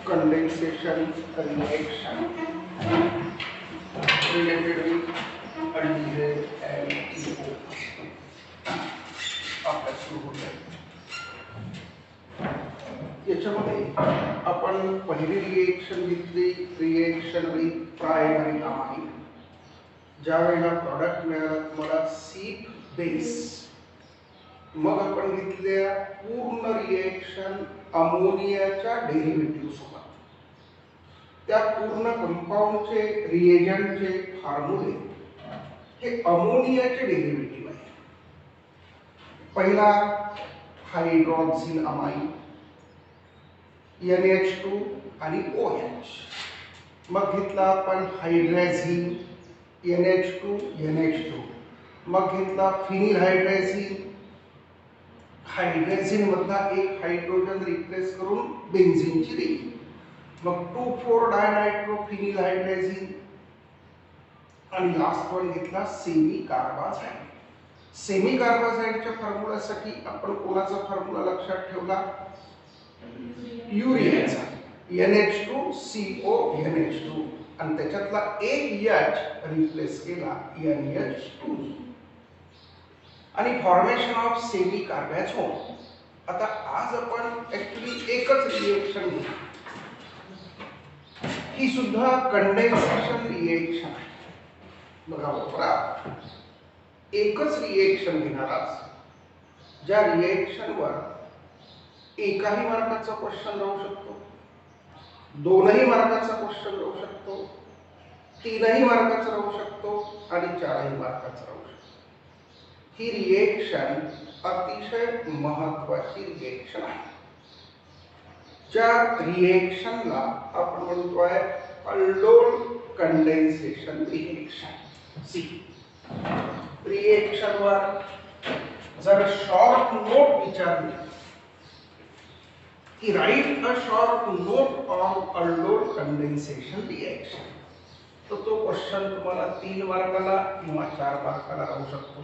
condensation reaction related with aldehyde and EO आपल्या सुरू होत आहे. याच्यामध्ये आपण पहिली रिएक्शन घेतली, रिएक्शन विथ प्रायमरी अमाइन. ज्या वेळेला प्रॉडक्ट मिळालं तुम्हाला सीप बेस, मग आपण घेतल्या पूर्ण रिएक्शन अमोनियाच्या डेरिव्हेटिव्ह सोबत. त्या पूर्ण कंपाऊंडचे रिएजंटचे फॉर्म्युले हे अमोनियाचे डेरिव्हेटिव्ह आहे. पहिला हायड्रॉक्सिल अमाइन NH2 आणि OH. मग घेतला आपण हायड्रॅझिन NH2 NH2. मग घेतला फिनिल हायड्रॅझिन. हायड्रॅझिन मधला एक हायड्रोजन रिप्लेस करून बेन्झीनची रिंग. मग 2,4-डायनायट्रोफिनिल हायड्रॅझिन. आणि लास्ट वन घेतला सेमी कार्बाझाइड. सेमी कार्बाझाइडच्या फॉर्म्युलासाठी आपण कोणाचा फॉर्म्युला लक्षात ठेवला? युरियाचा NH2CO NH2 आणि त्याच्यातला एक H रिप्लेस केला NH2 आणि फॉर्मेशन ऑफ सेमी कार्बॅझोन. आता आज आपण ऍक्च्युली एकच रिएक्शन घेऊ. ही सुद्धा कंडेन्सेशन रिएक्शन आहे. बघा बघा, एकच रिएक्शन घेणार आज. ज्या रिएक्शनवर एकाही मार्काचा क्वेश्चन राहू शकतो, दोनही मार्काचा क्वेश्चन राहू शकतो, तीनही मार्काचा राहू शकतो आणि चारही मार्काचा राहू शकतो. ही रिएक्शन अतिशय महत्वाची रिएक्शन आहे. ज्या रिएक्शनला आपण म्हणतोय अल्डोल कंडेन्सेशन रिएक्शन. सी रिएक्शनवर जर शॉर्ट नोट विचारली की right a short note on aldol condensation reaction, तर तो क्वेश्चन तुम्हाला 3 मार्काला किंवा 4 मार्काला राहू शकतो.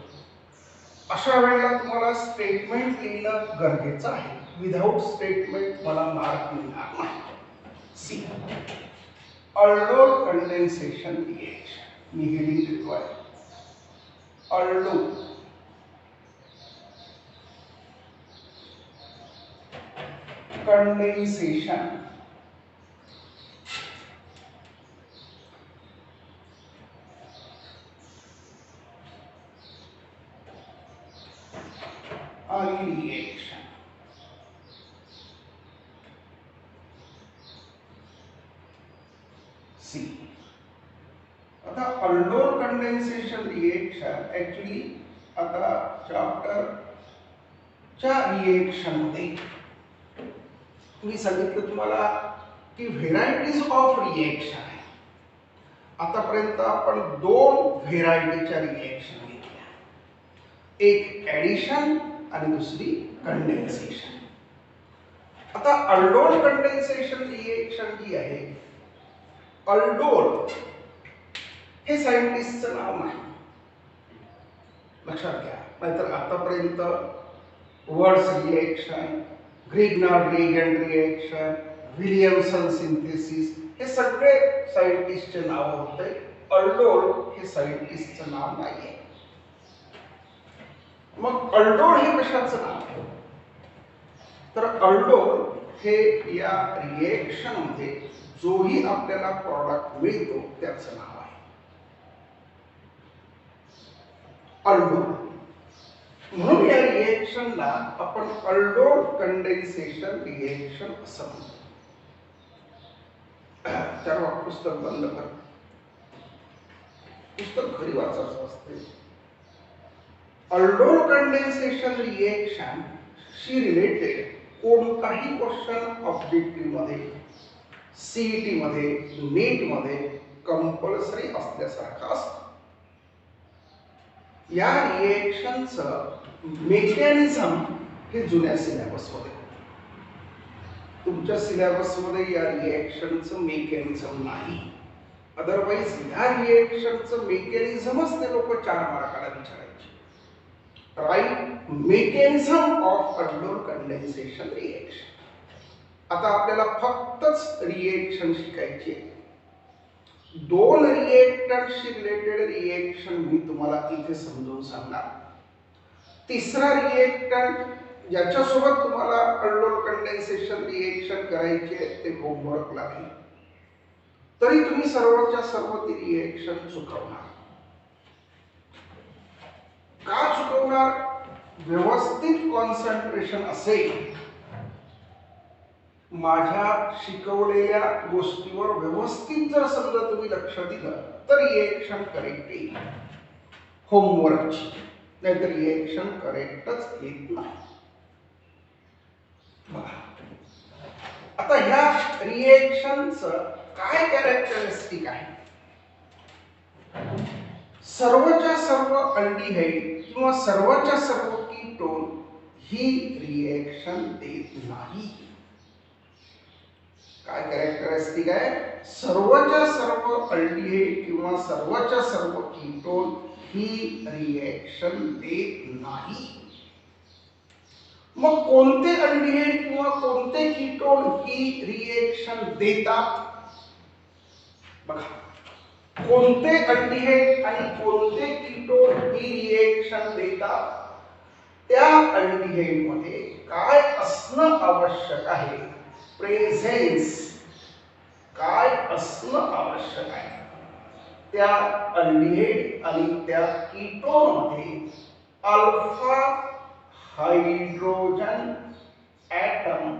अशा वेळेला तुम्हाला स्टेटमेंट लिहिणं गरजेचं आहे. विदाउट स्टेटमेंट मला मार्क मिळणार नाही. See aldol condensation reaction. मी हेडिंग देतो आहे अल्डोल कंडेन्सेशन आणि रिएक्शन. सी आता अल्डोल कंडेन्सेशन रिएक्शन ऍक्च्युली आता चॅप्टरच्या रिएक्शन मध्ये मी सांगितलं तुम्हाला की व्हेरायटीज ऑफ रिएक्शन आहे. आतापर्यंत आपण 2 व्हेरायटीच्या रिएक्शन घेतल्या, एक ऍडिशन आणि दुसरी कंडेन्सेशन. आता अल्डोल कंडेन्सेशन रिएक्शन जी आहे, अल्डोल हे सायंटिस्टचं नाव नाही, लक्षात घ्या. नाहीतर आतापर्यंत Wurtz reaction, Grignard reagent reaction, Williamson synthesis हे सगळे सायंटिस्टचे नाव होते. अल्डोल हे सायंटिस्टचं नाव नाहीये. मग अल्डोल हे कशाचं नाव आहे? तर अल्डोल हे या रिएक्शन मध्ये जोही आपल्याला प्रॉडक्ट मिळतो त्याचं नाव आहे अल्डोल. म्हणून या रिएक्शनला आपण अल्डोल कंडेन्सेशन रिएक्शन असं म्हणतो. तेव्हा पुस्तक बंद कर, पुस्तक घरी वाचायचं असते. अल्डोल कंडेन्सेशन रिएक्शन शी रिलेटेड कोणताही क्वेश्चन ऑब्जेक्टिव्ह मध्ये, सीईटी मध्ये, नीट मध्ये कंपल्सरी असल्यासारखं असतं. या रिएक्शनचं मेकॅनिझम हे जुन्या सिलेबस मध्ये, तुमच्या सिलेबस मध्ये या रिएक्शनचं मेकॅनिझम नाही. अदरवाइज या रिएक्शनचं मेकॅनिझमच ते लोक 4 मार्काला विचारायचे. Right mechanism of aldol condensation reaction. आता आपल्याला फक्तच रिएक्शन शिकायची आहे. दोन रिएक्टरशी रिलेटेड रिएक्शन मी तुम्हाला इथे समजून सांगणार. तिसरा रिएक्टंट ज्याच्यासोबत तुम्हाला अल्डोल कंडेन्सेशन रिएक्शन करायची आहे ते होमवर्क लागेल. तरी तुम्ही सर्वच्या सर्व ती रिएक्शन चुकवणार. का चुकवणार? व्यवस्थित कॉन्सन्ट्रेशन असेल, माझ्या शिकवलेल्या गोष्टीवर व्यवस्थित जर समजा तुम्ही लक्ष दिलं तर रिएक्शन करेक्ट येईल होमवर्कची, नाहीतर रिएक्शन करेक्टच येत नाही. आता ह्या रिएक्शनचं काय कॅरेक्टरिस्टिक आहे? सर्वच्या सर्व अल्डिहाइड किंवा सर्वच्या सर्व कीटोन ही रिएक्शन देत नाही. काय कॅरेक्टरिस्टिक आहे? सर्वच्या सर्व अल्डिहाइड किंवा सर्वच्या सर्व कीटोन ही रिएक्शन देत नाही. मग कोणते अल्डिहाइड किंवा कोणते कीटोन ही रिएक्शन देतात? बघा, कोणते अल्डिहाइड आणि कोणते कीटोन ही रिएक्शन देतात? त्या अल्डिहाइड मध्ये काय असणं आवश्यक आहे? प्रेझेन्स काय असणं आवश्यक आहे? त्या अल्डिहाइड आणि त्या कीटोन मध्ये अल्फा हायड्रोजन ॲटम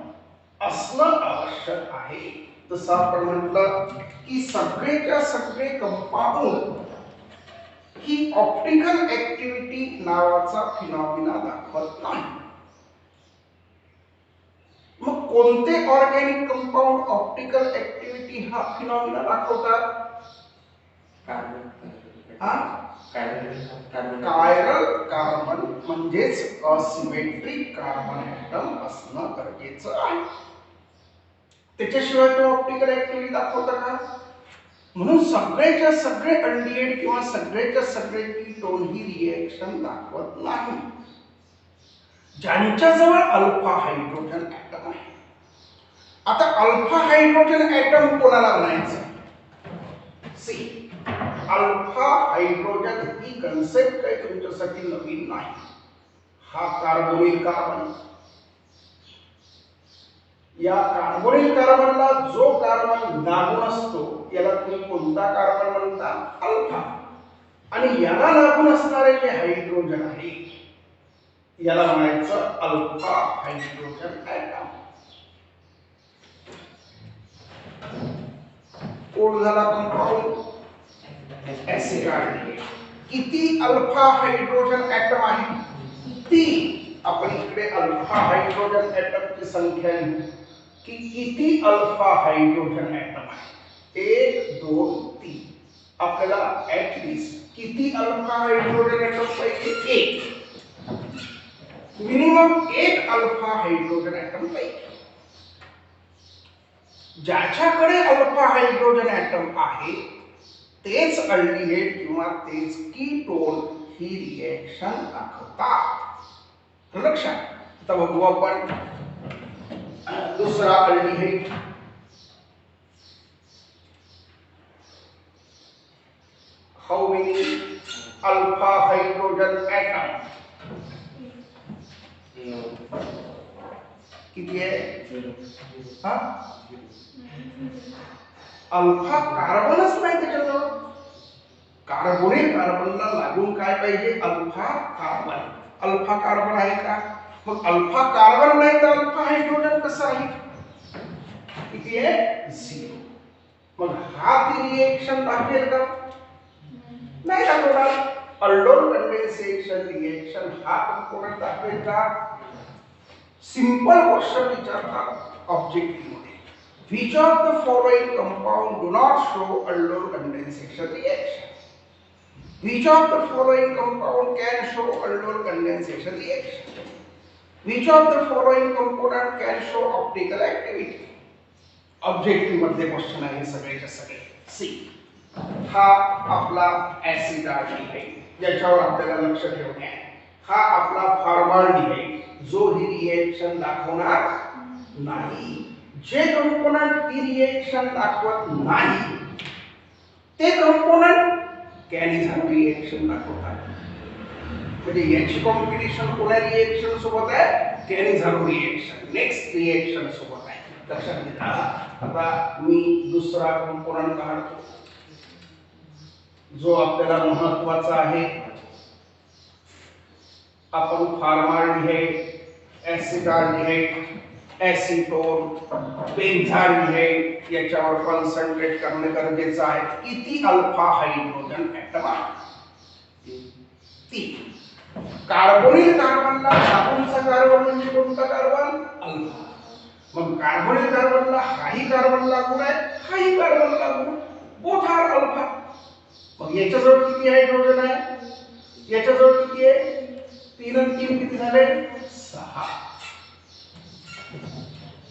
असणं आवश्यक आहे. जसं आपण म्हटलं की सगळेच्या सगळे कंपाऊंड ही ऑप्टिकल ऍक्टिव्हिटी नावाचा फिनॉमिना दाखवत नाही. मग कोणते ऑर्गॅनिक कंपाऊंड ऑप्टिकल ऍक्टिव्हिटी हा फिनॉमिना दाखवतात? कायरल कार्बन म्हणजेच असिमेट्रिक कार्बन ॲटम असणं गरजेचं आहे. त्याच्याशिवाय तो ऑप्टिकल ऍक्टिव्हिटी दाखवता का? म्हणून सगळेच्या सगळे अल्डिहाइड किंवा सगळेच्या सगळे कीटोन ही रिएक्शन दाखवत नाही. ज्यांच्याजवळ अल्फा हायड्रोजन ॲटम आहे. आता अल्फा हायड्रोजन ॲटम कोणाला म्हणायचं? सी, अल्फा हायड्रोजन ही कन्सेप्ट काही तुमच्यासाठी नवीन नाही. हा कार्बोनिल कार्बन, या कार्बोनिल कार्बनला जो कार्बन लागून असतो याला तुम्ही कोणता कार्बन म्हणता? अल्फा. आणि याला लागून असणारे जे हायड्रोजन आहे याला म्हणायचं अल्फा हायड्रोजन ॲटम. कोड झाला कंपाऊंड ऍसिड आहे. किती अल्फा हायड्रोजन ॲटम आहे? 3. आपण इकडे अल्फा हायड्रोजन ॲटमची संख्या लिहू की किती अल्फा हायड्रोजन ॲटम आहे? 1 2 3. आपल्याला ऍटलीस्ट किती अल्फा हायड्रोजन ॲटम पाहिजे? 1. मिनिमम 1 अल्फा हायड्रोजन ॲटम पाहिजे. ज्याच्याकडे अल्फा हायड्रोजन ॲटम आहे तेच अल्डिहाइड किंवा तेच कीटोन ही रिएक्शन दाखवतात. लक्षात. आता बघू आपण दुसरा aldehyde. How many alpha hydrogen atom? किती आहे? हा, अल्फा कार्बनच नाही त्याच्याजवळ. कार्बोनिल कार्बनला लागून काय पाहिजे? Alpha carbon. अल्फा कार्बन आहे का? मग अल्फा कार्बन नाही तर अल्फा हायड्रोजन कसं आहे? किती आहे? 0. मग हा ती रिएक्शन दाखवेल का? नाही दाखवणार. अल्डोल कंडेन्सेशन रिएक्शन हा कंपोनेंट दाखवेल का? सिंपल क्वेश्चन विचारतात ऑब्जेक्टिव्ह मध्ये. Which of the following compound do not show aldol condensation reaction? Which of the following compound can show aldol condensation reaction? Which of the following component can show optical activity? Objective मध्ये question आहे सगळेच्या सगळे. C, हा आपला acid आहे ज्याच्यावर आपल्याला लक्ष ठेवणे आहे. हा आपला फॉर्माल्डिहाइड जो ही रिएक्शन दाखवणार नाही. जे कंपोनंट ती रिएक्शन दाखवत नाही ते कंपोनंट कॅनिझारो रिएक्शन दाखवतात. म्हणजे याची कॉम्पिटिशन कोणा रिएक्शन सोबत आहे? कॅनिझारो रिएक्शन नेक्स्ट रिएक्शन सोबत आहे. लक्षात घ्या. आता मी दुसरा कंपोनंट काढतो जो आपल्याला महत्त्वाचा आहे. आपण फॉर्माल्डिहाइड, ऍसिटाल्डिहाइड, ऍसिटोन, बेन्झाल्डिहाइड याच्यावर कॉन्सन्ट्रेट करणे गरजेचं आहे. किती अल्फा हायड्रोजन ऍटम आहे? 3. कार्बोनिल कार्बनला धातूंचा कार्बन म्हणजे कोणता कार्बन? अल्फा. मग कार्बोनिल कार्बनला हाही कार्बन लागू आहे, हाही कार्बन लागू आहे. Both are alpha. मग याच्याजवळ किती हायड्रोजन आहे? याच्याजवळ किती आहे? 3 आणि 3 किती झाले? 6.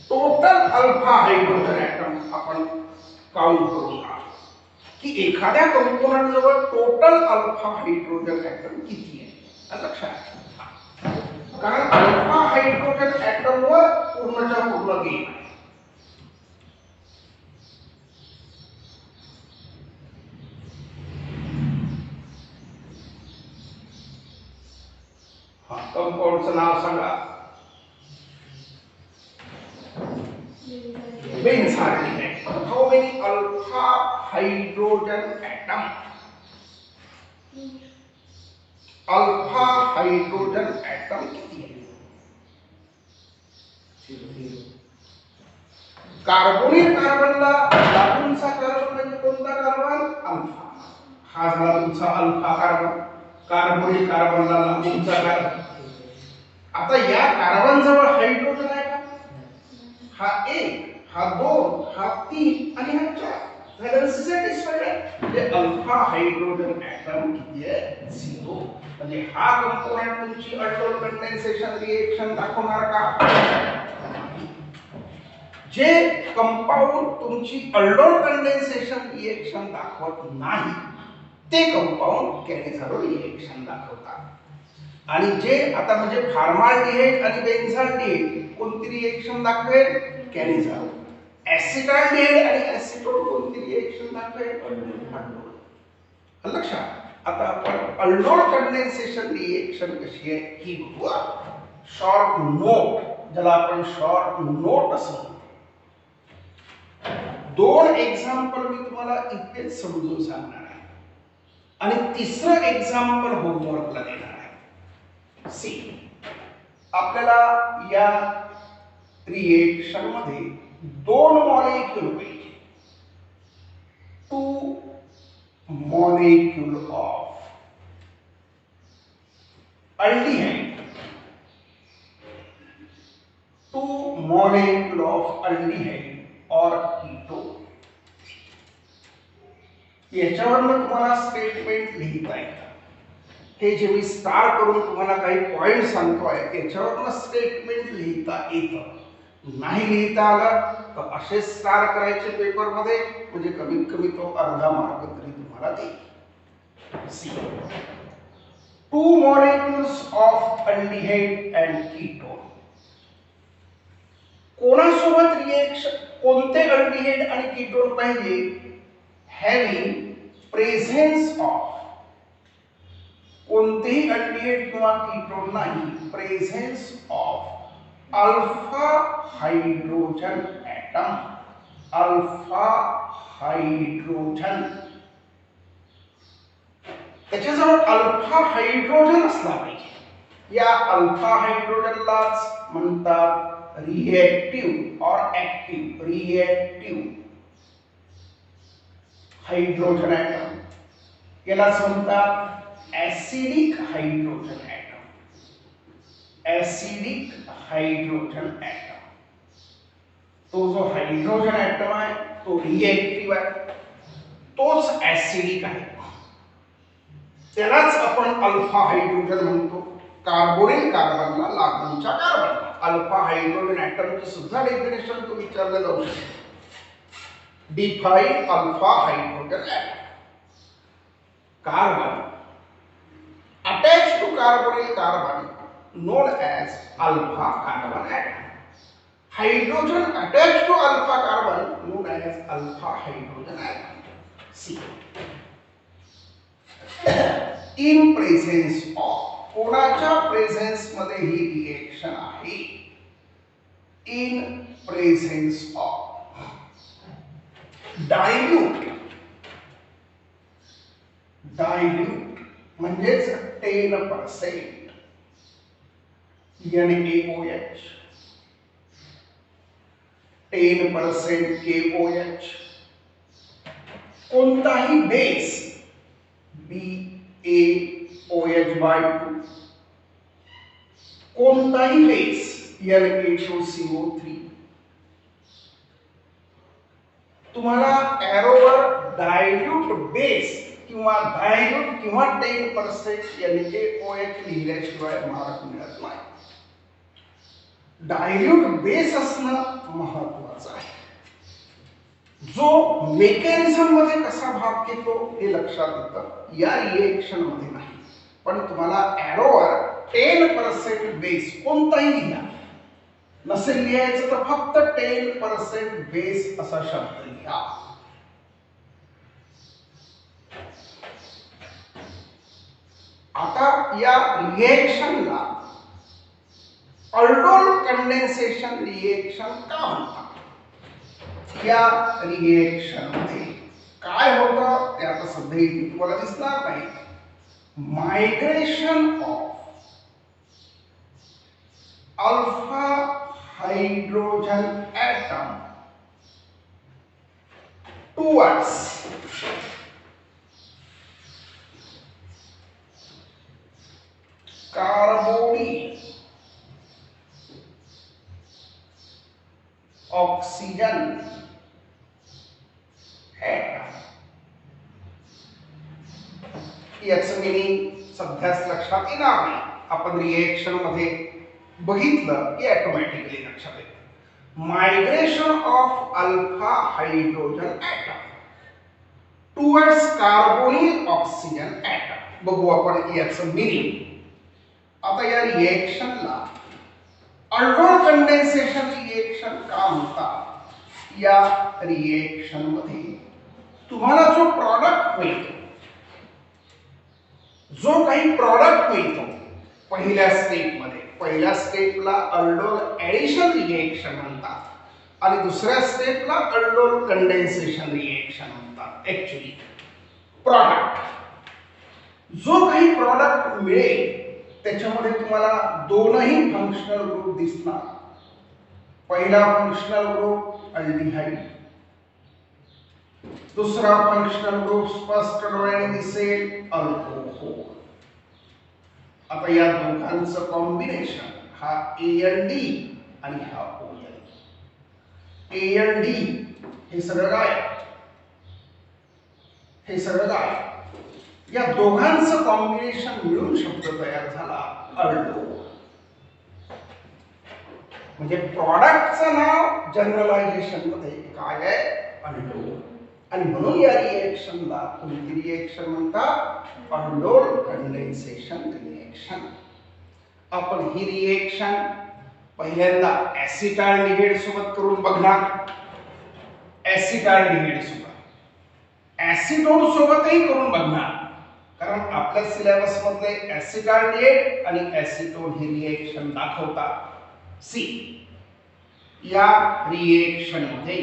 टोटल अल्फा हायड्रोजन ऍटम आपण काउंट करून की एखाद्या कंपोनंट जवळ टोटल अल्फा हायड्रोजन ऍटम किती आहे. लक्षात. कारण अल्फा हायड्रोजन ऍटम वर पूर्णच्या पूर्ण गेम आहे. कंपाऊंडचं नाव सांगा. Benzaldehyde. How many alpha hydrogen atom? Alpha hydrogen atom किती आहे? कार्बोनिल कार्बनला धातूंचा कार्बन म्हणजे कोणता कार्बन? अल्फा. हा झाला तुमचा अल्फा कार्बन. कार्बोनिल कार्बनला धातूंचा कार्बन. आता या कार्बन जवळ हायड्रोजन आहे का? हा 1, हा 2, हा 3 आणि हा 4. व्हॅलेन्सी सॅटिस्फाईड आहे. म्हणजे अल्फा हायड्रोजन ऍटम किती आहे? 0. म्हणजे हा कंपोनंट तुमची अल्डोल कंडेन्सेशन रिएक्शन दाखवणार का? जे कंपाऊंड तुमची अल्डोल कंडेन्सेशन रिएक्शन दाखवत नाही ते कंपाऊंड कॅनिझारो रिएक्शन दाखवतात. आणि जे आता म्हणजे फॉर्माल्डिहाइड आणि बेन्झाल्डिहाइड कोणती रिएक्शन दाखवेल? कॅनिझारो. ऍसिटाल्डिहाइड आणि ऍसिटोन कोणती रिएक्शन दाखवेल? अल्डोल. लक्षात. आता आपण अल्डोल कंडेन्सेशन रिएक्शन कशी आहे ही बघू. शॉर्ट नोट, ज्याला आपण शॉर्ट नोट असं म्हणतो. 2 एक्झाम्पल मी तुम्हाला इथेच समजून सांगणार आहे आणि तिसरं एक्झाम्पल होमवर्कला देणार आहे. सी, आपल्याला या रिएक्शन मध्ये 2 मॉलिक्यूल पाहिजे. 2 molecule of aldehyde, 2 molecule of aldehyde or ketone. याच्यावरनं तुम्हाला स्टेटमेंट लिहिता येतं. हे जे मी स्टार करून तुम्हाला काही पॉइंट सांगतोय त्याच्यावरनं स्टेटमेंट लिहिता येतं. नाही लिहिता आलं तर असे स्टार करायचे पेपर मध्ये, म्हणजे कमीत कमी तो अर्धा मार्क तरी तुम्हाला देईल. C, 2 molecules of aldehyde and ketone. कोणासोबत रिएक्शन, कोणते अल्डिहाइड आणि कीटोन पाहिजे? हॅविंग प्रेझेन्स ऑफ, कोणतेही अल्डिहाइड किंवा कीटोन नाही, presence of alpha hydrogen atom. Alpha hydrogen, त्याच्याजवळ अल्फा हायड्रोजन असला पाहिजे. या अल्फा हायड्रोजनलाच म्हणतात रिएक्टिव्ह और ऍक्टिव्ह. रिएक्टिव्ह हायड्रोजन ऍटम, यालाच म्हणतात acidic hydrogen atom. Acidic hydrogen atom. तो जो हायड्रोजन ऍटम आहे तो रिएक्टिव्ह आहे, तोच ऍसिडिक आहे. त्यालाच आपण अल्फा हायड्रोजन म्हणतो. कार्बोनिल कार्बनला लागूनच्या कार्बन. अल्फा हायड्रोजन ऍटमची सुद्धा डेफिनेशन तो विचारलं जाऊ शकते. Define alpha hydrogen atom. Carbon attached to carbonyl carbon known as alpha carbon atom. hydrogen attached to alpha carbon known as alpha hydrogen atom. C. In presence of, कोणाच्या presence मध्ये ही reaction आहे? In presence of dilute म्हणजेच 10% NaOH, 10% KOH, कोणताही base BaOH/2, कोणताही base Na2CO3. तुम्हाला एरोवर dilute base किंवा dilute किंवा 10% NaOH लिहिल्याशिवाय mark मिळत नाही. डायल्यूट बेस असणं महत्वाचं आहे. जो मेकॅनिझम मध्ये कसा भाग घेतो हे लक्षात येतं या रिएक्शन मध्ये नाही. पण तुम्हाला एरोवर 10% बेस कोणताही लिहा, नसेल लिहायचं तर फक्त 10% बेस असा शब्द लिहा. आता या रिएक्शनला अल्डोल कंडेन्सेशन रिएक्शन का म्हणतात? या रिएक्शन मध्ये काय होतं ते आता सध्या तुम्हाला दिसणार नाही. Migration of alpha hydrogen atom towards carbonyl oxygen atom. याचं मिनिंग सध्याच लक्षात येणार नाही. आपण रिएक्शन मध्ये बघितलं की ऑटोमॅटिकली लक्षात येतं. Migration of alpha hydrogen atom towards carbonyl oxygen atom. बघू आपण याचं मिनिंग. आता या रिएक्शनला अल्डोल कंडेन्सेशन रिएक्शन का म्हणतात? या रिएक्शन मध्ये तुम्हाला जो प्रॉडक्ट मिळतो, जो काही प्रॉडक्ट मिळतो पहिल्या स्टेप मध्ये, पहिल्या स्टेपला अल्डोल ऍडिशन रिएक्शन म्हणतात आणि दुसऱ्या स्टेपला अल्डोल कंडेन्सेशन रिएक्शन म्हणतात. ऍक्च्युअली प्रॉडक्ट जो काही प्रॉडक्ट मिळेल त्याच्यामध्ये तुम्हाला दोनही फंक्शनल ग्रुप दिसणार. पहिला फंक्शनल ग्रुप अल्डिहाइड, दुसरा फंक्शनल ग्रुप स्पष्ट डोळ्याने दिसेल अल्कोहोल. आता या दोघांचं कॉम्बिनेशन हा AND आणि हा OL. AND हे सगळं काय, हे सगळं काय, या दोघांचं कॉम्बिनेशन मिळून शब्द तयार झाला अल्डोल. म्हणजे प्रॉडक्टचं नाव जनरलायझेशन मध्ये काय आहे? अल्डोल. आणि म्हणून या रिएक्शनला कोणती रिएक्शन म्हणतात? Aldol condensation reaction. आपण ही रिएक्शन पहिल्यांदा ऍसिटाल्डिहाइड सोबत करून बघणार. ऍसिटाल्डिहाइड सोबत, ऍसिटोन सोबतही करून बघणार. कारण आपल्या सिलेबस मध्ये ऍसिटाल्डिहाइड आणि ऍसिटोन ही रिएक्शन दाखवतात. सी. या रिएक्शन मध्ये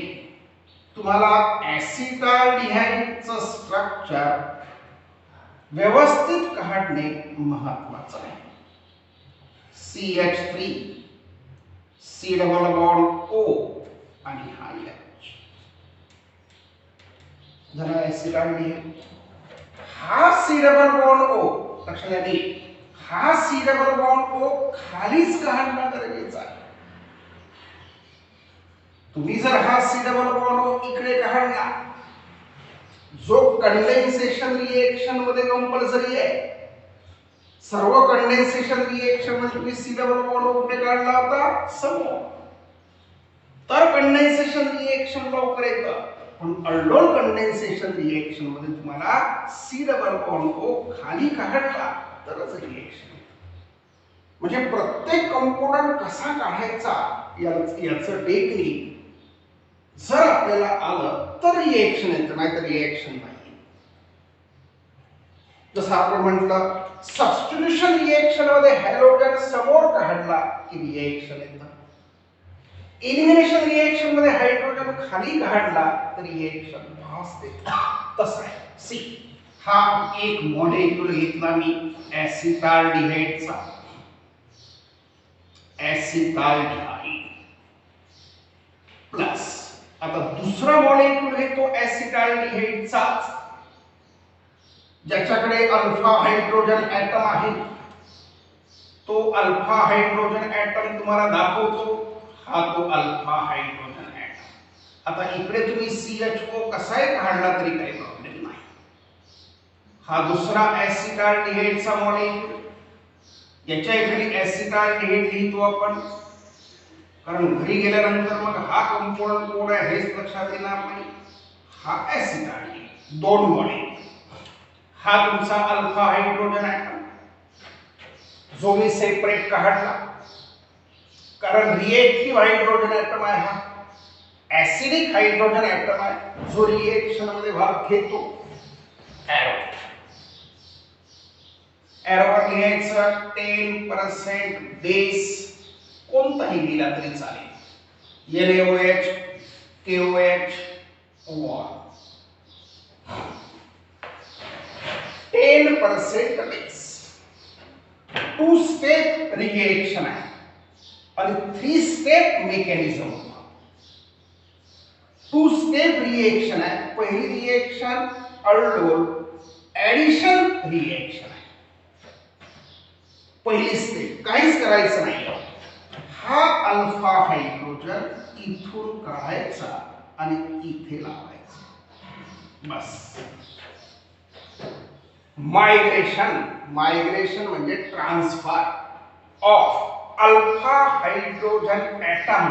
तुम्हाला ऍसिटाल्डिहाइडचं स्ट्रक्चर व्यवस्थित काढणे महत्वाचं आहे. CH3, C double bond O आणि हा H. झाला ऍसिटाल्डिहाइड. हा C डबल बॉन्ड O लक्षात द्या. हा C डबल बॉन्ड O खालीच काढणं गरजेचं आहे. तुम्ही जर हा C डबल बॉन्ड O इकडे काढला, जो कंडेन्सेशन रिएक्शन मध्ये कंपल्सरी आहे, सर्व कंडेन्सेशन रिएक्शन मध्ये तुम्ही C डबल बॉन्ड O कुठे काढला होता? समोर. तर कंडेन्सेशन रिएक्शन लवकर येतं. पण अल्डोल कंडेन्सेशन रिएक्शन मध्ये तुम्हाला C डबल बॉन्ड O खाली काढला तरच रिएक्शन. म्हणजे प्रत्येक कंपोनंट कसा काढायचा याचं टेक्निक जर आपल्याला आलं तर रिएक्शन येतं, नाही तर रिएक्शन नाही. जसं आपण म्हटलं सबस्टिट्यूशन रिएक्शन मध्ये हॅलोजन समोर काढला की रिएक्शन येतं. एलिमिनेशन रिएक्शन मध्ये हायड्रोजन खाली काढला तर रिएक्शन फास्ट येतं. तसं आहे. सी हा एक मॉलिक्यूल घेतला मी ऍसिटाल्डिहाइडचा, ऍसिटाल्डिहाइड प्लस आता दुसरा मॉलिक्यूल घेतो ऍसिटाल्डिहाइडचाच, ज्याच्याकडे अल्फा हायड्रोजन ऍटम आहे. तो अल्फा हायड्रोजन ऍटम तुम्हाला दाखवतो. हा तो अल्फा हायड्रोजन ऍटम. आता इकडे तुम्ही CHO कसाही काढला तरी काही प्रॉब्लेम नाही. हा दुसरा ऍसिटाल्डिहाइडचा मॉलिक्यूल, याच्या इकडे ऍसिटाल्डिहाइड लिहितो आपण, कारण घरी गेल्यानंतर मग हा कंपाऊंड कोण आहे हेच लक्षात येणार नाही. हा ऍसिटाल्डिहाइड, दोन मॉलिक्यूल. हा तुमचा अल्फा हायड्रोजन ऍटम जो मी सेपरेट काढला, कारण रिएक्टिव्ह हायड्रोजन ऍटम आहे. हा ऍसिडिक हायड्रोजन ऍटम आहे जो रिएक्शन मध्ये भाग घेतो. एरोवर लिहायचं 10% बेस कोणताही दिला तरी चालेल. NaOH, KOH, OR 10% base. 2 step reaction आहे आणि 3 स्टेप मेकॅनिझम होता. 2 स्टेप रिएक्शन आहे. पहिली रिएक्शन अल्डोल ऍडिशन रिएक्शन आहे. पहिली स्टेप काहीच करायचं नाही. हा अल्फा हायड्रोजन इथून काढायचा आणि इथे लावायचा, बस. मायग्रेशन, मायग्रेशन म्हणजे transfer of alpha hydrogen atom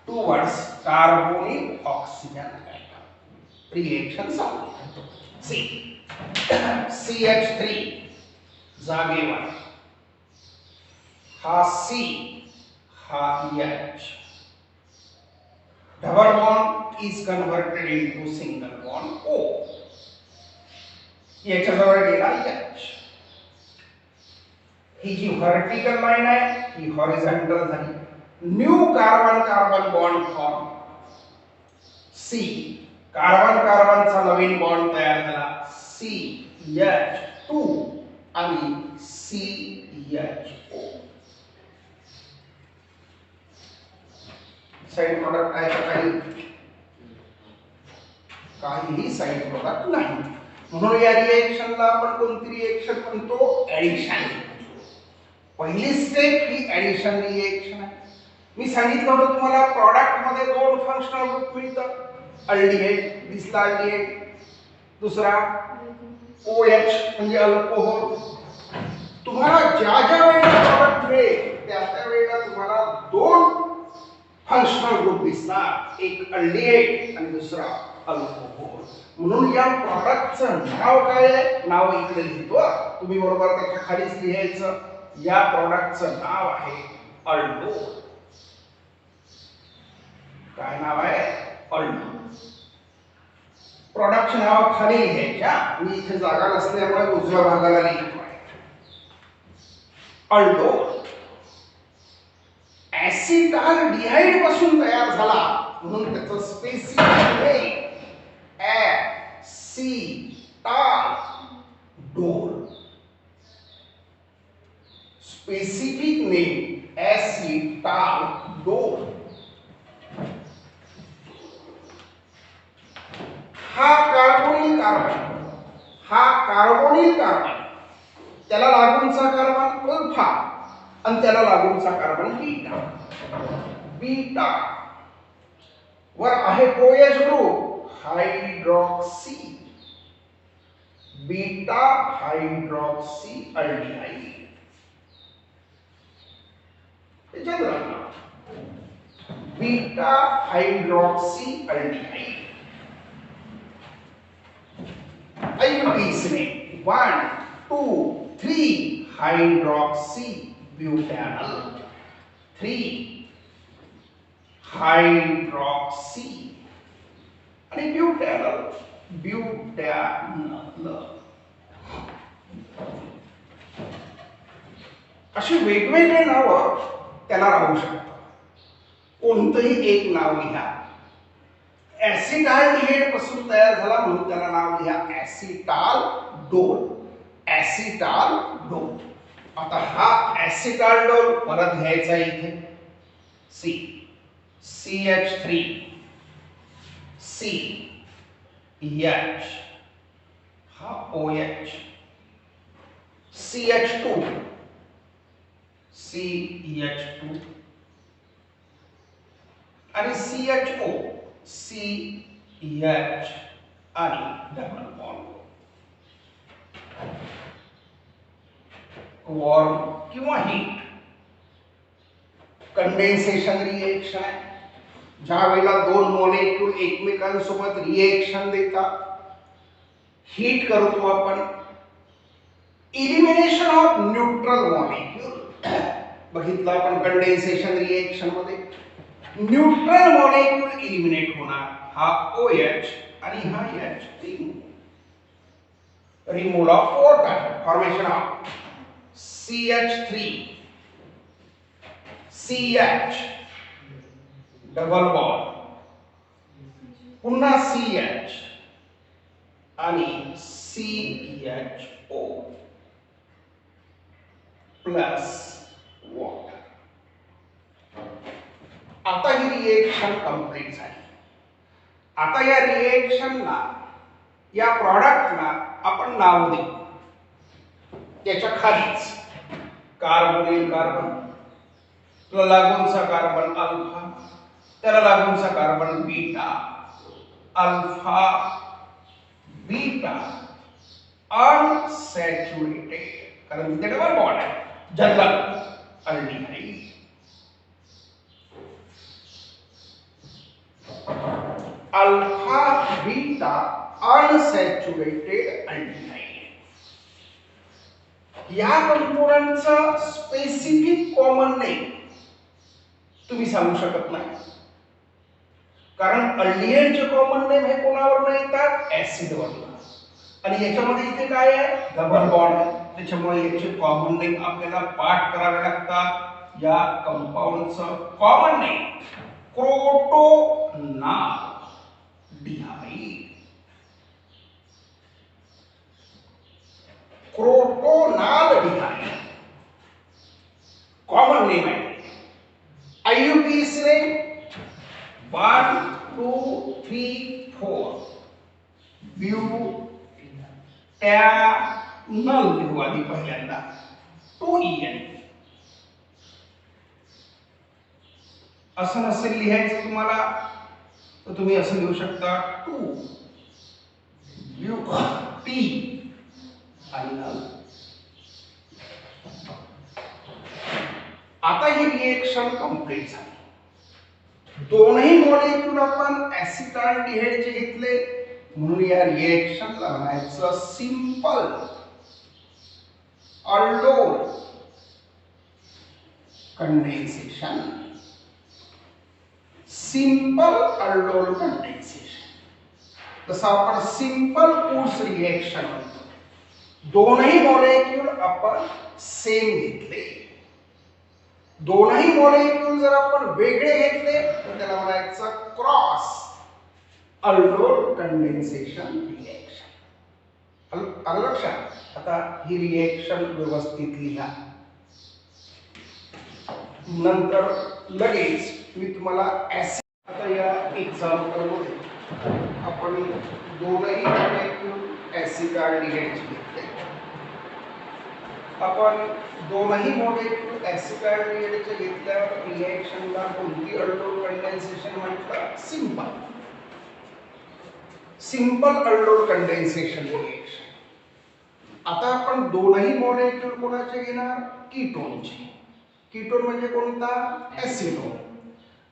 towards carbonyl oxygen atom. Reaction संपली. सी CH3 जागेवर, हा C, हा H. Double bond is converted into single bond O. याच्याजवळ गेला H. ही जी व्हर्टिकल लाईन आहे ही हॉरिझॉन्टल झाली. New carbon carbon bond form. C carbon कार्बनचा नवीन बॉन्ड तयार झाला. CH2 आणि CHO. साइड प्रोडक्ट आहे का? काहीही साइड प्रोडक्ट नाही. म्हणून या रिएक्शनला आपण कोणती रिएक्शन म्हणतो? ऍडिशन. पहिली स्टेप ही ऍडिशन रिएक्शन आहे. मी सांगितलं होतं तुम्हाला प्रॉडक्ट मध्ये दोन फंक्शनल ग्रुप मिळतात. अल्डिहाइड, दिसला अल्डिहाइड. दुसरा OH म्हणजे अल्कोहोल. तुम्हाला ज्या ज्या वेळेला प्रॉडक्ट मिळेल त्या त्या वेळेला तुम्हाला दोन फंक्शनल ग्रुप दिसणार, एक अल्डिहाइड आणि दुसरा अल्कोहोल. म्हणून या प्रॉडक्टचं नाव काय आहे? नाव इकडे लिहितो तुम्ही, बरोबर त्याच्या खालीच लिहायचं. या प्रॉडक्टचं नाव आहे अल्डोल. काय नाव आहे? अल्डोल. प्रॉडक्टचे नाव खाली लिहायच्या. मी इथे जागा नसल्यामुळे उजव्या भागाला लिहितो आहे. अल्डोल ऍसिटाल्डिहाइड पासून तयार झाला म्हणून त्याचं specific name acetaldol. Specific name acetaldol. हा कार्बोनिल कार्बन, हा कार्बोनिल कार्बन, त्याला लागूनचा कार्बन अल्फा आणि त्याला लागूनचा कार्बन बीटा. बीटा वर आहे OH group hydroxy. Beta hydroxy aldehyde. Beta hydroxy aldehyde. इसमें 1 2 3 हाइड्रॉक्सी ब्यूटेनॉल. 3 हायड्रॉक्सी आणि ब्युटॅनल ब्युटॅनल अशी वेगवेगळे नाव त्याला राहू शकतात. कोणतंही एक नाव लिहा. ऍसिटाल्डिहाइड पासून तयार झाला म्हणून त्याला नाव लिहा ऍसिटाल्डोल. ऍसिटाल्डोल. आता हा ऍसिटाल्डोल परत घ्यायचा इथे सी CH3 C H हा OH CH2 CH2 आणि CHO CH आणि डबल बॉन्ड. वॉर्म किंवा हीट कंडेन्सेशन रिएक्शन आहे. ज्या वेळेला दोन मॉलिक्यूल एकमेकांसोबत रिएक्शन देतात, हीट करतो आपण. इलिमिनेशन ऑफ न्यूट्रल मॉलिक्यूल बघितलं आपण कंडेन्सेशन रिएक्शन मध्ये. न्यूट्रल मॉलिक्यूल इलिमिनेट होणार. हा OH आणि हा H removal of water formation of CH3 CH double bond पुन्हा CH आणि CHO प्लस वॉटर. आता ही रिएक्शन कंप्लीट झाली. आता या रिएक्शनला या प्रॉडक्टला आपण नाव देऊ. त्याच्या खालीच कार्बोनिल कार्बन, त्याला लागूनचा कार्बन अल्फा, त्याला लागूनचा carbon beta, alpha beta unsaturated कारण तिथे डबल बॉन्ड आहे. General aldehyde. Alpha beta unsaturated aldehyde. या कंपोनंटचा स्पेसिफिक कॉमन नेम तुम्ही सांगू शकत नाही, कारण अल्डिहाइडचे कॉमन नेम हे कोणावर येतात? ऍसिडवर. आणि याच्यामध्ये इथे काय आहे? डबल बॉन्ड आहे. त्याच्यामुळे याचे कॉमन नेम आपल्याला पाठ करावे लागतात. या कंपाऊंडचं कॉमन नेम क्रोटोनाल्डिहाइड. क्रोटोनाल्डिहाइड कॉमन नेम आहे. IUPAC ने 1 2 3 4 ब्युटॅनल लिहू आधी पहिल्यांदा 2EN. असं नसेल लिहायचं तुम्हाला तर तुम्ही असं लिहू शकता 2 ब्युटी आणि नल. आता ही रिएक्शन कंप्लीट झाली. दोनही मॉलिक्यूल आपण ऍसिटाल्डिहाइडचे घेतले म्हणून या रिएक्शनला म्हणायचं simple aldol condensation. Simple aldol condensation. तसं आपण सिंपल ऊर्स रिएक्शन म्हणतो. दोनही मॉलिक्यूल आपण सेम घेतले. दोनही मॉलिक्यूल जर आपण वेगळे घेतले तर त्याला म्हणायचं क्रॉस अल्डोल कंडेन्सेशन रिएक्शन. आलं लक्षात? आता ही रिएक्शन व्यवस्थित लिहा. नंतर लगेच मी तुम्हाला आता या एक्झाम्पल मध्ये आपण दोनही मॉलिक्यूल ऍसिटाल्डिहाइडचे घेतले. आपण दोनही मॉलिक्यूल ऍसिटाल्डिहाइडचे घेतल्यावर रिएक्शनला कोणती अल्डोल कंडेन्सेशन म्हणतात? Simple. Simple aldol condensation reaction. आता आपण दोनही मॉलिक्यूल कोणाचे घेणार? कीटोनचे. कीटोन म्हणजे कोणता? ऍसिटोन.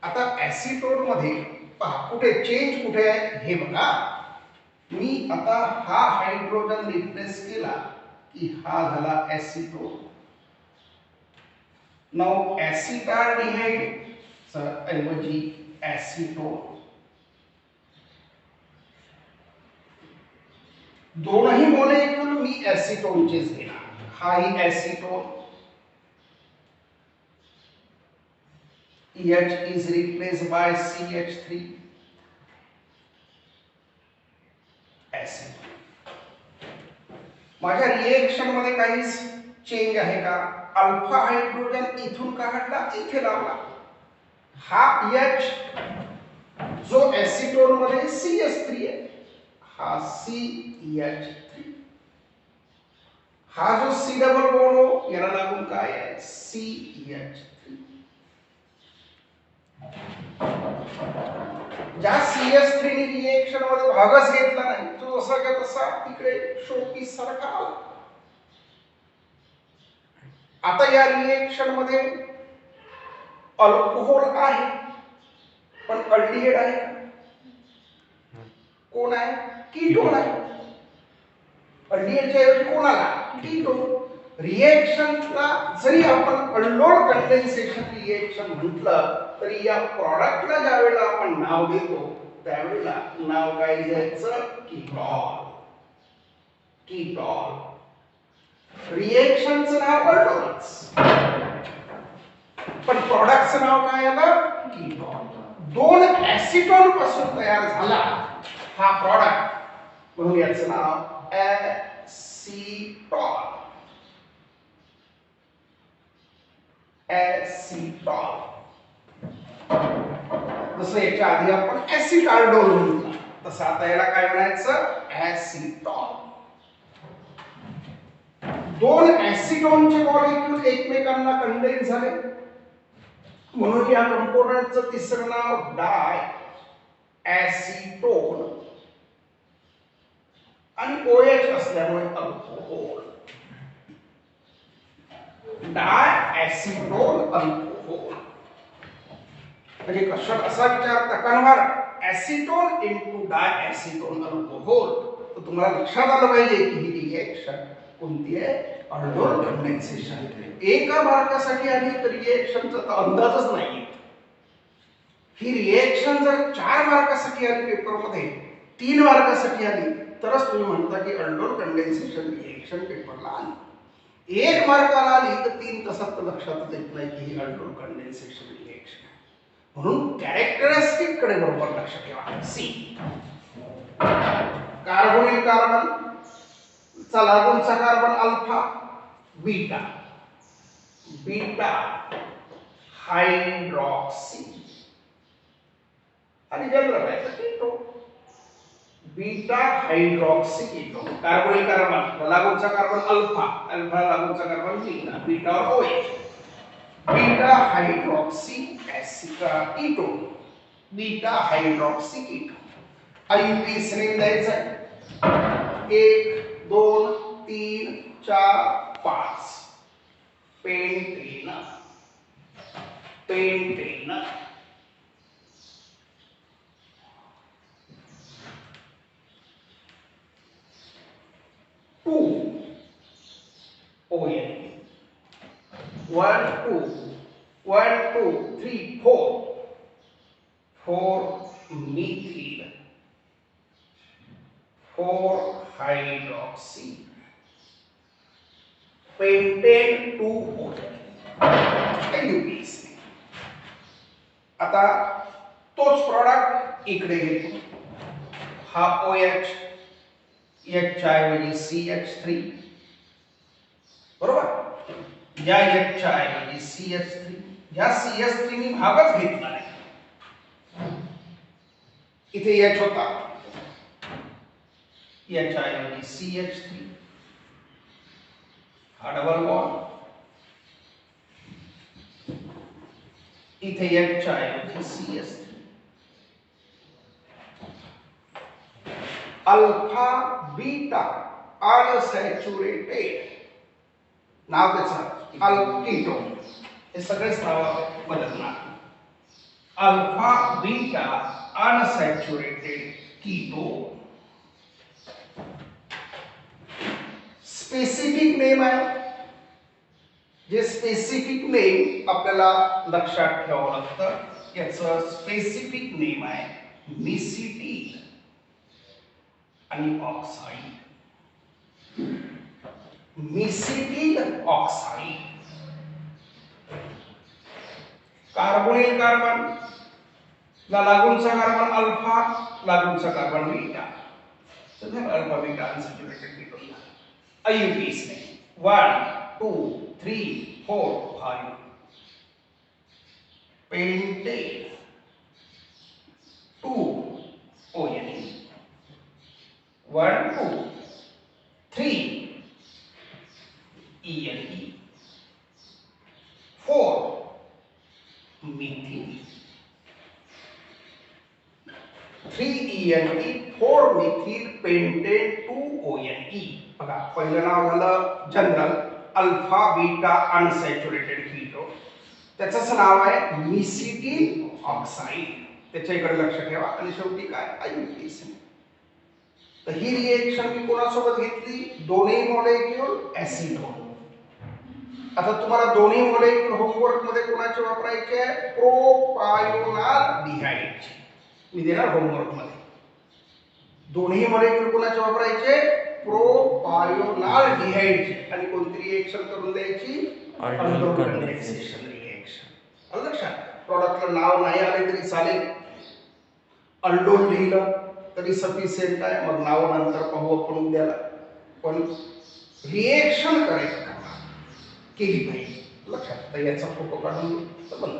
आता ऍसिटोन मध्ये पहा कुठे चेंज कुठे आहे हे बघा. मी आता हा हायड्रोजन रिप्लेस केला की हा झाला ऍसिटोन. नाउ ऍसिटाल्डिहाइड ऐवजी ऍसिटोन. दोनही मॉलिक्यूल मी ऍसिटोनचेच घेणार. हाही ऍसिटोन, H is replaced by CH3, acid. माझ्या रिएक्शन मध्ये काही चेंज आहे का? अल्फा हायड्रोजन इथून काढला, इथे लावला. हा H जो ऍसिटोन मध्ये CH3 आहे, हा CH3. हा जो C डबल बॉन्ड याला लागून काय आहे? CH3. ज्या CH3 ने रिएक्शन मध्ये भागच घेतला नाही, तो जसा का तसा तिकडे शोपीस सारखा आला. आता या रिएक्शन मध्ये अल्कोहोल आहे, पण अल्डिहाइड आहे का? कोण आहे? कीटोन आहे. अल्डिहाइडच्या ऐवजी कोण आला? कीटोन. रिएक्शनला जरी आपण अल्डोल कंडेन्सेशन रिएक्शन म्हटलं तरी या प्रॉडक्टला ज्या वेळेला आपण नाव देतो त्यावेळेला नाव काय द्यायचं? कीटॉल. कीटॉल. रिएक्शनचं नाव अल्डोलच, पण प्रॉडक्टचं नाव काय आलं? कीटॉल. दोन ऍसिटोन पासून तयार झाला हा प्रॉडक्ट, म्हणून याचं नाव ऍसिटॉल. ऍसिटॉल. जसं याच्या आधी आपण ऍसिटाल्डोल म्हटलं, तसं आता याला काय म्हणायचं? ऍसिटॉल. दोन ऍसिटोनचे मॉलिक्यूल एकमेकांना कंडेन्स झाले, म्हणून या कंपोनंटचं तिसरं नाव डाय ऍसिटोन आणि OH असल्यामुळे अल्कोहोल. डाय ऍसिटोन अल्कोहोल. म्हणजे कशात असा विचार कन्व्हर ऍसिटोन इनटू डाय ऍसिटोन अल्कोहोल, तर तुम्हाला लक्षात आलं पाहिजे की ही रिएक्शन कोणती आहे? Aldol condensation. एका मार्कासाठी आली तर रिएक्शनचा अंदाजच नाही. ही रिएक्शन जर 4 मार्कासाठी आली पेपरमध्ये, 3 मार्कासाठी आली तरच तुम्ही म्हणता की अल्डोल कंडेन्सेशन रिएक्शन पेपरला आली. 1 मार्काला आली तर 3 तासात तर लक्षात येत नाही की ही अल्डोल कंडेन्सेशन रिएक्शन. म्हणून कॅरेक्टरिस्टिक कडे बरोबर लक्ष ठेवा. सी कार्बोनिल कार्बन चा लागूनचा carbon alpha, beta, beta hydroxy आणि जनरल आहे keto, beta hydroxy keto. Carbonyl carbon लागूनचा कार्बन अल्फा, अल्फा लागूनचा कार्बन बीटा, बीटा और OH, beta hydroxy keto, beta hydroxy keto. IUPAC ने द्यायचं आहे 1 2 3 4 5. Pentane, pentane. Two ON. 1 2 1 2 3 4 4 methyl, 4 hydroxy, pentane 2 ON. IUPAC. आता तोच प्रॉडक्ट इकडे घेतो. हा OH, H च्या ऐवजी CH3, बरोबर. या H च्या ऐवजी CH3. या CH3 नी भागच घेतला नाही. इथे H होता, H च्या ऐवजी CH3. हा डबल बॉन्ड, इथे H च्या ऐवजी CH3. अल्फा बीटा अनसॅच्युरेटेड नाव त्याचं अल्कीटोन. हे सगळेच नाव बदलणार. Alpha beta unsaturated ketone. Specific name आहे. जे स्पेसिफिक नेम आपल्याला लक्षात ठेवावं लागतं याचं स्पेसिफिक नेम आहे मिसिटिल आणि oxide. Mesityl oxide. Carbonyl carbon ला लागूनचा कार्बन अल्फा, लागूनचा carbon beta. So they have alpha beta unsaturated ketone. IUPACs में 1 2 3 4 5 pentane 2 ONE 1 2 3 ENE 4 methyl 3 ENE 4 methyl pentane 2 ONE. बघा पहिलं नाव झालं general alpha beta unsaturated ketone. त्याचं नाव आहे मिसिटिल ऑक्साईड. त्याच्या इकडे लक्ष ठेवा. आणि शेवटी काय आययुपीएस. तर ही रिएक्शन मी कोणासोबत घेतली? दोन्ही मॉलिक्यूल ऍसिडोन. आता तुम्हाला दोन्ही मॉलिक्यूल होमवर्क मध्ये कोणाचे वापरायचे? प्रोपायोनाल्डिहाइडचे मी देणार होमवर्क मध्ये. दोन्ही मॉलिक्यूल कोणाचे वापरायचे? प्रोपायोनाल्डिहाइडचे. आणि कोणती रिएक्शन करून द्यायची? Aldol condensation reaction. आलं लक्षात? प्रॉडक्टला नाव नाही आले तरी चालेल, अल्डोल लिहिलं तरी सफिशियंट आहे. मग नाव नंतर पाहू आपण उद्याला. पण रिएक्शन करायचं केली पाहिजे. लक्षात? तर याचा फोटो काढून बंद.